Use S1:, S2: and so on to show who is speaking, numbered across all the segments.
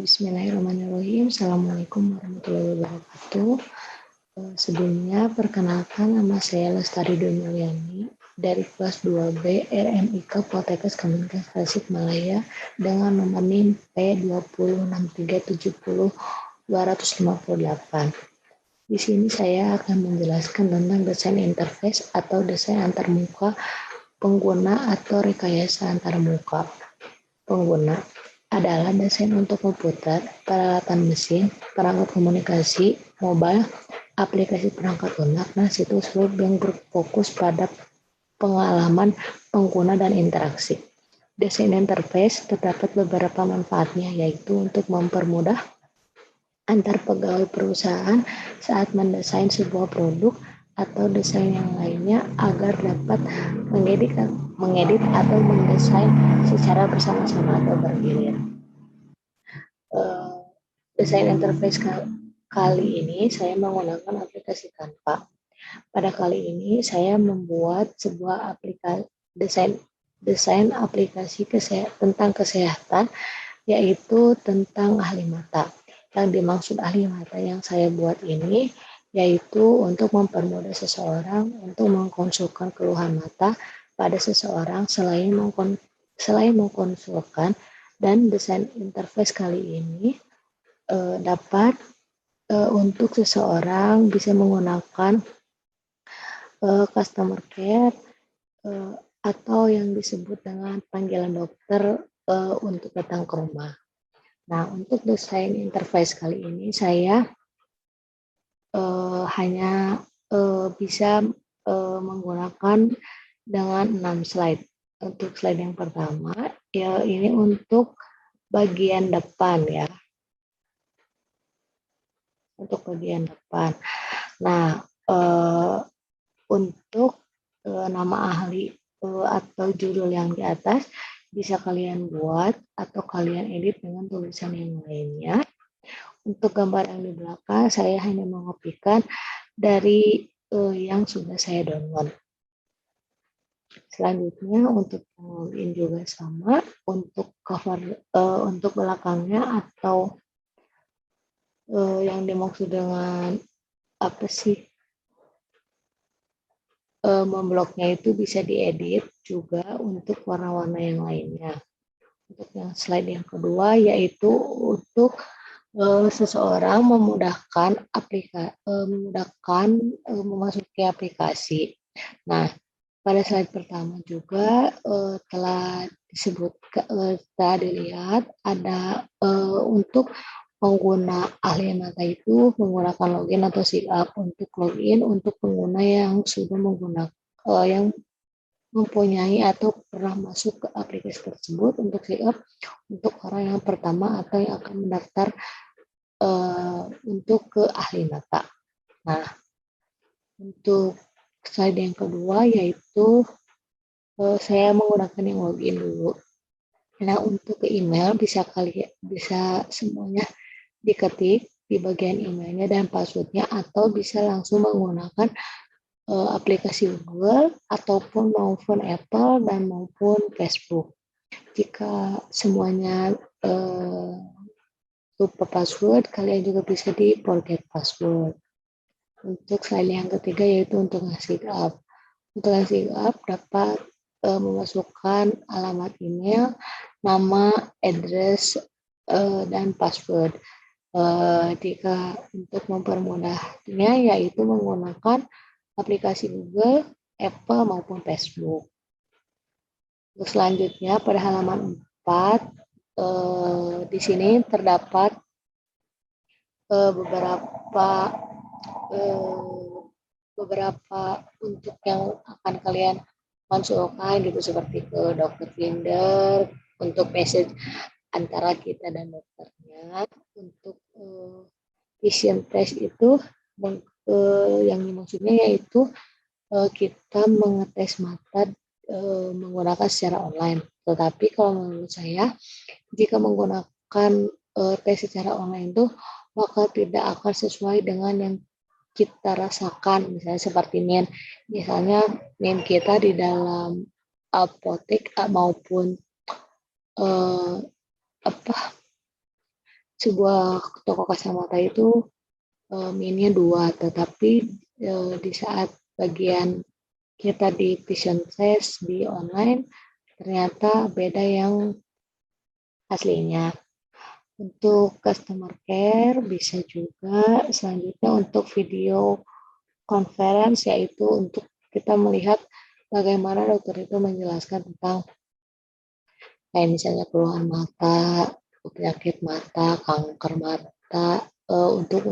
S1: Bismillahirrahmanirrahim. Assalamualaikum warahmatullahi wabarakatuh. Sebelumnya, perkenalkan nama saya Lestari Dumilyani dari kelas 2B RMIK Poltekkes Kemenkes Tasikmalaya dengan nomor NIM P206370258. Di sini saya akan menjelaskan tentang desain interface atau desain antarmuka pengguna atau rekayasa antarmuka pengguna adalah desain untuk komputer, peralatan mesin, perangkat komunikasi, mobile, aplikasi perangkat lunak, dan situs web yang berfokus pada pengalaman pengguna dan interaksi. Desain interface terdapat beberapa manfaatnya, yaitu untuk mempermudah antar pegawai perusahaan saat mendesain sebuah produk atau desain yang lainnya agar dapat mengedit atau mendesain secara bersama-sama atau bergilir. Desain interface kali ini saya menggunakan aplikasi Canva. Pada kali ini saya membuat sebuah aplikasi desain aplikasi tentang kesehatan, yaitu tentang ahli mata. Yang dimaksud ahli mata yang saya buat ini yaitu untuk mempermudah seseorang untuk mengkonsulkan keluhan mata pada seseorang selain mengkonsulkan. Dan desain interface kali ini dapat untuk seseorang bisa menggunakan customer care atau yang disebut dengan panggilan dokter untuk datang ke rumah. Nah, untuk desain interface kali ini saya hanya bisa menggunakan dengan 6 slide. Untuk slide yang pertama, ya ini untuk bagian depan ya. Untuk bagian depan. Nah, untuk nama ahli atau judul yang di atas bisa kalian buat atau kalian edit dengan tulisan yang lainnya. Untuk gambar yang di belakang saya hanya mengopikan dari yang sudah saya download. Selanjutnya untuk login juga sama, untuk cover untuk belakangnya atau yang dimaksud dengan apa sih membloknya itu bisa diedit juga untuk warna-warna yang lainnya. Untuk yang slide yang kedua yaitu untuk seseorang memudahkan memasuki aplikasi. Nah, pada slide pertama juga telah dilihat ada untuk pengguna ahli mata itu menggunakan login atau sign up. Untuk login untuk pengguna yang sudah menggunakan yang mempunyai atau pernah masuk ke aplikasi tersebut. Untuk sign up untuk orang yang pertama atau yang akan mendaftar untuk ke ahli mata. Nah, untuk slide yang kedua yaitu saya menggunakan yang login dulu. Nah, untuk ke email bisa semuanya diketik di bagian emailnya dan passwordnya, atau bisa langsung menggunakan aplikasi Google ataupun maupun Apple dan maupun Facebook. Jika semuanya lupa password, kalian juga bisa di forget password. Untuk slide yang ketiga yaitu untuk nge-sign up. Untuk nge-sign up dapat memasukkan alamat email, nama, address, dan password. Jika untuk mempermudahnya yaitu menggunakan aplikasi Google, Apple maupun Facebook. Untuk selanjutnya pada halaman 4 di sini terdapat beberapa untuk yang akan kalian konsulkan gitu, seperti ke dokter Finder untuk message antara kita dan dokternya. Untuk vision test itu yang dimaksudnya yaitu kita mengetes mata menggunakan secara online. Tetapi kalau menurut saya jika menggunakan tes secara online itu maka tidak akan sesuai dengan yang kita rasakan. Misalnya seperti misalnya kita di dalam apotek maupun sebuah toko kacamata itu minnya 2, tetapi di saat bagian kita di vision test di online ternyata beda yang aslinya. Untuk customer care bisa juga selanjutnya untuk video conference, yaitu untuk kita melihat bagaimana dokter itu menjelaskan tentang kayak misalnya keluhan mata, penyakit mata, kanker mata, untuk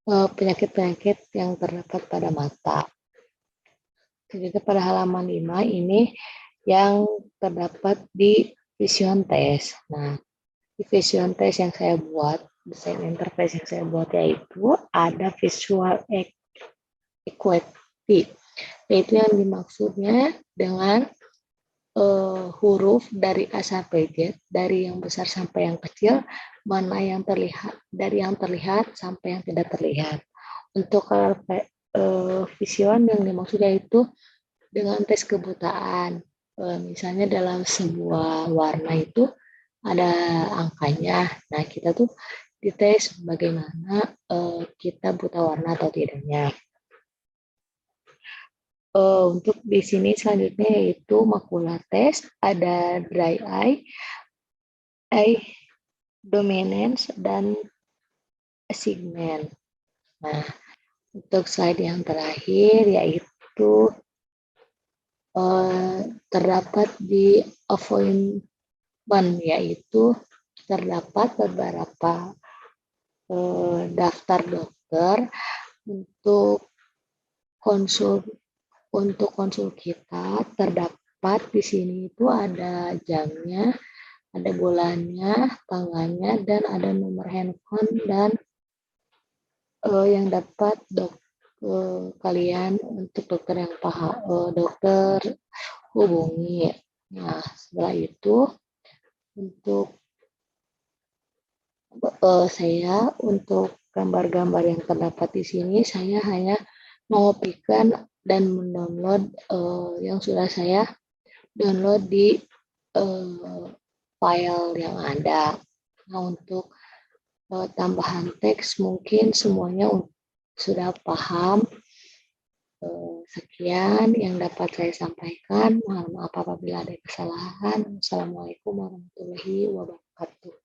S1: penyakit-penyakit yang terdapat pada mata. Jadi pada halaman 5 ini yang terdapat di vision test. Nah, di vision test yang saya buat, desain interface yang saya buat yaitu ada visual equity, yaitu yang dimaksudnya dengan huruf dari A sampai Z, dari yang besar sampai yang kecil, mana yang terlihat, dari yang terlihat sampai yang tidak terlihat. Untuk color vision yang dimaksudnya itu dengan tes kebutaan. Misalnya dalam sebuah warna itu ada angkanya. Nah, kita tuh dites bagaimana kita buta warna atau tidaknya. Untuk di sini selanjutnya yaitu makula test, ada dry eye dominance, dan segment. Nah, untuk slide yang terakhir yaitu terdapat di appointment, yaitu terdapat beberapa daftar dokter untuk konsul kita. Terdapat di sini itu ada jamnya, ada bulannya, tanggalnya, dan ada nomor handphone dan yang dapat kalian untuk dokter yang dokter hubungi. Nah, setelah itu untuk saya untuk gambar-gambar yang terdapat di sini saya hanya mengopikan dan mendownload yang sudah saya download di file yang ada. Nah, untuk tambahan teks mungkin semuanya sudah paham. Sekian yang dapat saya sampaikan. Mohon maaf apabila ada kesalahan. Wassalamualaikum warahmatullahi wabarakatuh.